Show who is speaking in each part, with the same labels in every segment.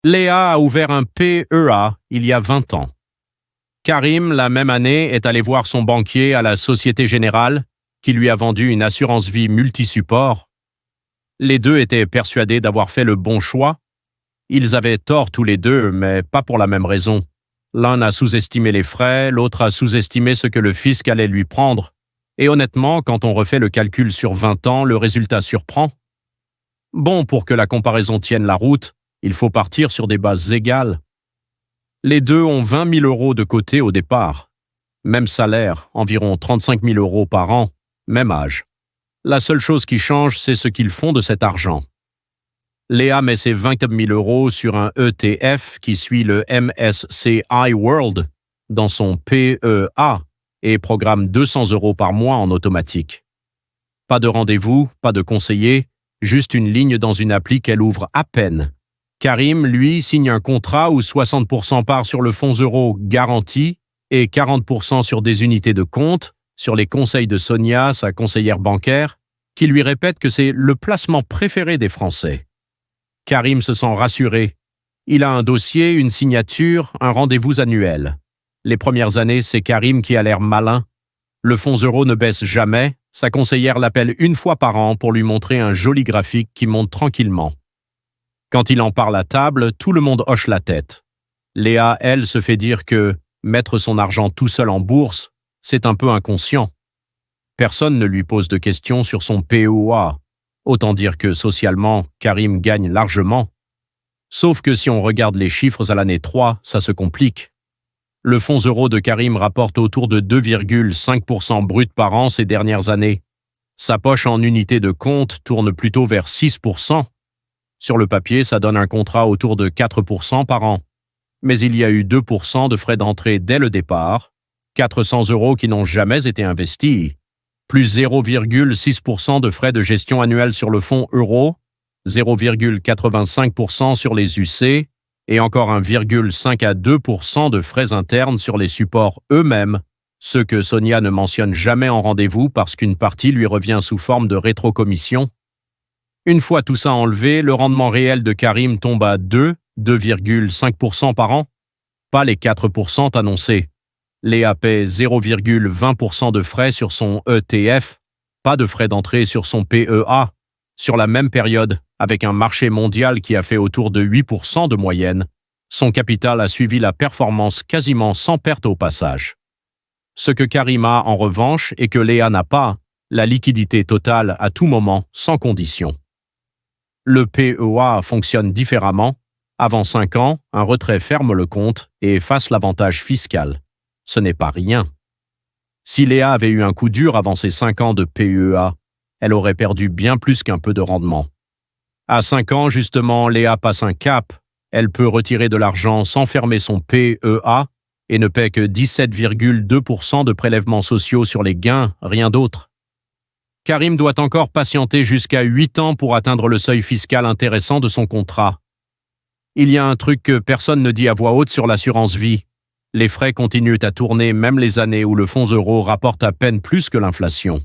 Speaker 1: Léa a ouvert un PEA il y a 20 ans. Karim, la même année, est allé voir son banquier à la Société Générale, qui lui a vendu une assurance vie multi-support. Les deux étaient persuadés d'avoir fait le bon choix. Ils avaient tort tous les deux, mais pas pour la même raison. L'un a sous-estimé les frais, l'autre a sous-estimé ce que le fisc allait lui prendre. Et honnêtement, quand on refait le calcul sur 20 ans, le résultat surprend. Bon, pour que la comparaison tienne la route, il faut partir sur des bases égales. Les deux ont 20 000 euros de côté au départ. Même salaire, environ 35 000 euros par an, même âge. La seule chose qui change, c'est ce qu'ils font de cet argent. Léa met ses 20 000 euros sur un ETF qui suit le MSCI World dans son PEA et programme 200 euros par mois en automatique. Pas de rendez-vous, pas de conseiller, juste une ligne dans une appli qu'elle ouvre à peine. Karim, lui, signe un contrat où 60% part sur le fonds euro garanti et 40% sur des unités de compte, sur les conseils de Sonia, sa conseillère bancaire, qui lui répète que c'est le placement préféré des Français. Karim se sent rassuré. Il a un dossier, une signature, un rendez-vous annuel. Les premières années, c'est Karim qui a l'air malin. Le fonds euro ne baisse jamais. Sa conseillère l'appelle une fois par an pour lui montrer un joli graphique qui monte tranquillement. Quand il en parle à table, tout le monde hoche la tête. Léa, elle, se fait dire que mettre son argent tout seul en bourse, c'est un peu inconscient. Personne ne lui pose de questions sur son PEA. Autant dire que socialement, Karim gagne largement. Sauf que si on regarde les chiffres à l'année 3, ça se complique. Le fonds euro de Karim rapporte autour de 2,5% brut par an ces dernières années. Sa poche en unité de compte tourne plutôt vers 6%. Sur le papier, ça donne un contrat autour de 4% par an. Mais il y a eu 2% de frais d'entrée dès le départ, 400 euros qui n'ont jamais été investis, plus 0,6% de frais de gestion annuels sur le fonds euro, 0,85% sur les UC et encore 1,5 à 2% de frais internes sur les supports eux-mêmes, ceux que Sonia ne mentionne jamais en rendez-vous parce qu'une partie lui revient sous forme de rétrocommission. Une fois tout ça enlevé, le rendement réel de Karim tombe à 2,5% par an, pas les 4% annoncés. Léa paie 0,20% de frais sur son ETF, pas de frais d'entrée sur son PEA, sur la même période, avec un marché mondial qui a fait autour de 8% de moyenne. Son capital a suivi la performance quasiment sans perte au passage. Ce que Karim a en revanche et que Léa n'a pas, la liquidité totale à tout moment, sans condition. Le PEA fonctionne différemment. Avant 5 ans, un retrait ferme le compte et efface l'avantage fiscal. Ce n'est pas rien. Si Léa avait eu un coup dur avant ses 5 ans de PEA, elle aurait perdu bien plus qu'un peu de rendement. À 5 ans, justement, Léa passe un cap. Elle peut retirer de l'argent sans fermer son PEA et ne paie que 17,2% de prélèvements sociaux sur les gains, rien d'autre. Karim doit encore patienter jusqu'à 8 ans pour atteindre le seuil fiscal intéressant de son contrat. Il y a un truc que personne ne dit à voix haute sur l'assurance vie. Les frais continuent à tourner même les années où le fonds euro rapporte à peine plus que l'inflation.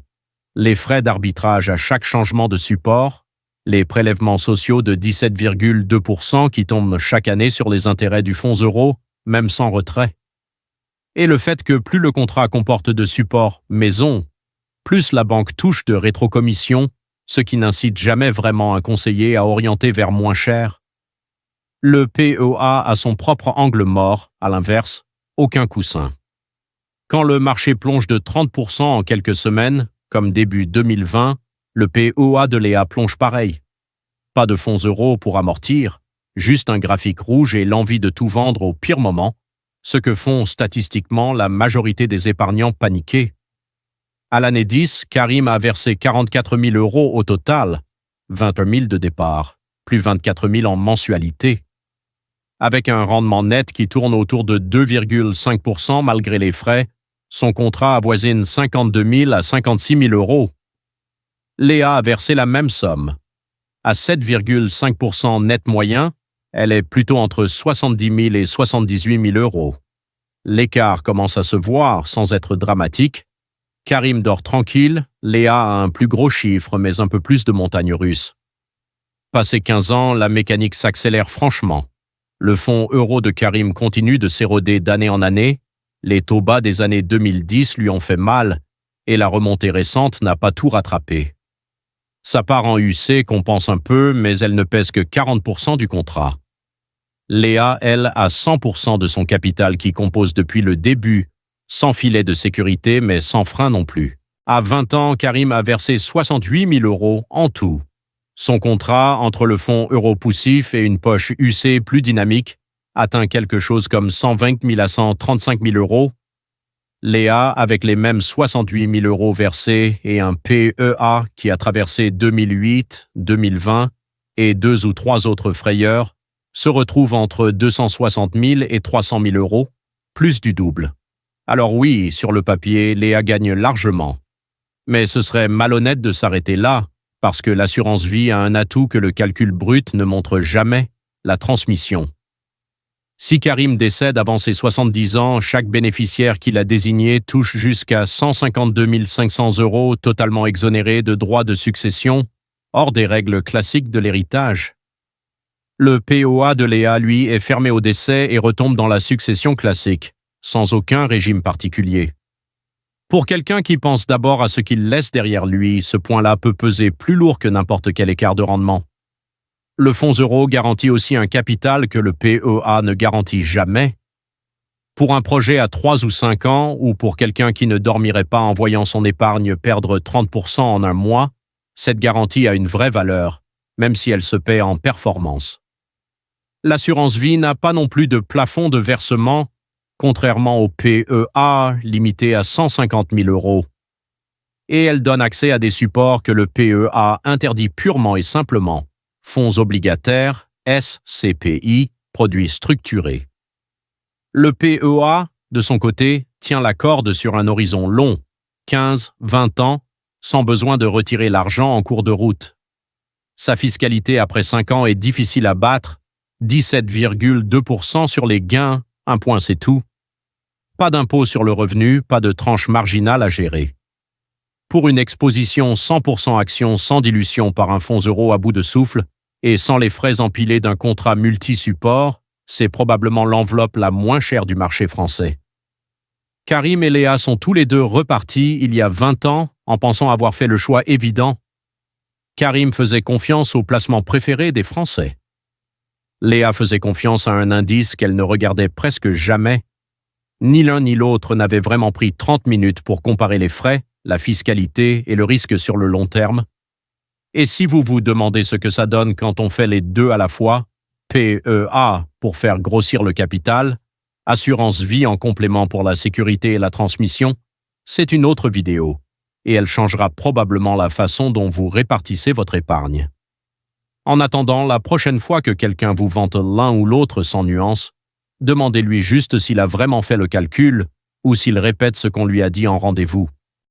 Speaker 1: Les frais d'arbitrage à chaque changement de support, les prélèvements sociaux de 17,2% qui tombent chaque année sur les intérêts du fonds euro, même sans retrait. Et le fait que plus le contrat comporte de supports maison, plus la banque touche de rétrocommission, ce qui n'incite jamais vraiment un conseiller à orienter vers moins cher. Le PEA a son propre angle mort, à l'inverse, aucun coussin. Quand le marché plonge de 30% en quelques semaines, comme début 2020, le PEA de Léa plonge pareil. Pas de fonds euros pour amortir, juste un graphique rouge et l'envie de tout vendre au pire moment, ce que font statistiquement la majorité des épargnants paniqués. À l'année 10, Karim a versé 44 000 euros au total, 21 000 de départ, plus 24 000 en mensualité. Avec un rendement net qui tourne autour de 2,5% malgré les frais, son contrat avoisine 52 000 à 56 000 euros. Léa a versé la même somme. À 7,5% net moyen, elle est plutôt entre 70 000 et 78 000 euros. L'écart commence à se voir sans être dramatique. Karim dort tranquille, Léa a un plus gros chiffre mais un peu plus de montagnes russes. Passé 15 ans, la mécanique s'accélère franchement. Le fonds euro de Karim continue de s'éroder d'année en année, les taux bas des années 2010 lui ont fait mal, et la remontée récente n'a pas tout rattrapé. Sa part en UC compense un peu, mais elle ne pèse que 40% du contrat. Léa, elle, a 100% de son capital qui compose depuis le début, sans filet de sécurité mais sans frein non plus. À 20 ans, Karim a versé 68 000 euros en tout. Son contrat, entre le fonds euro poussif et une poche UC plus dynamique, atteint quelque chose comme 120 000 à 135 000 euros. Léa, avec les mêmes 68 000 euros versés et un PEA qui a traversé 2008, 2020 et 2 ou 3 autres frayeurs, se retrouve entre 260 000 et 300 000 euros, plus du double. Alors oui, sur le papier, Léa gagne largement. Mais ce serait malhonnête de s'arrêter là, parce que l'assurance vie a un atout que le calcul brut ne montre jamais, la transmission. Si Karim décède avant ses 70 ans, chaque bénéficiaire qu'il a désigné touche jusqu'à 152 500 euros totalement exonérés de droits de succession, hors des règles classiques de l'héritage. Le POA de Léa, lui, est fermé au décès et retombe dans la succession classique, sans aucun régime particulier. Pour quelqu'un qui pense d'abord à ce qu'il laisse derrière lui, ce point-là peut peser plus lourd que n'importe quel écart de rendement. Le fonds euro garantit aussi un capital que le PEA ne garantit jamais. Pour un projet à 3 ou 5 ans, ou pour quelqu'un qui ne dormirait pas en voyant son épargne perdre 30% en un mois, cette garantie a une vraie valeur, même si elle se paie en performance. L'assurance vie n'a pas non plus de plafond de versement, contrairement au PEA, limité à 150 000 euros. Et elle donne accès à des supports que le PEA interdit purement et simplement. Fonds obligataires, SCPI, produits structurés. Le PEA, de son côté, tient la corde sur un horizon long, 15-20 ans, sans besoin de retirer l'argent en cours de route. Sa fiscalité après 5 ans est difficile à battre, 17,2% sur les gains, un point c'est tout. Pas d'impôt sur le revenu, pas de tranche marginale à gérer. Pour une exposition 100% action sans dilution par un fonds euro à bout de souffle et sans les frais empilés d'un contrat multi-support, c'est probablement l'enveloppe la moins chère du marché français. Karim et Léa sont tous les deux repartis il y a 20 ans en pensant avoir fait le choix évident. Karim faisait confiance au placement préféré des Français. Léa faisait confiance à un indice qu'elle ne regardait presque jamais. Ni l'un ni l'autre n'avait vraiment pris 30 minutes pour comparer les frais, la fiscalité et le risque sur le long terme. Et si vous vous demandez ce que ça donne quand on fait les deux à la fois, PEA pour faire grossir le capital, assurance vie en complément pour la sécurité et la transmission, c'est une autre vidéo, et elle changera probablement la façon dont vous répartissez votre épargne. En attendant, la prochaine fois que quelqu'un vous vante l'un ou l'autre sans nuance, demandez-lui juste s'il a vraiment fait le calcul ou s'il répète ce qu'on lui a dit en rendez-vous.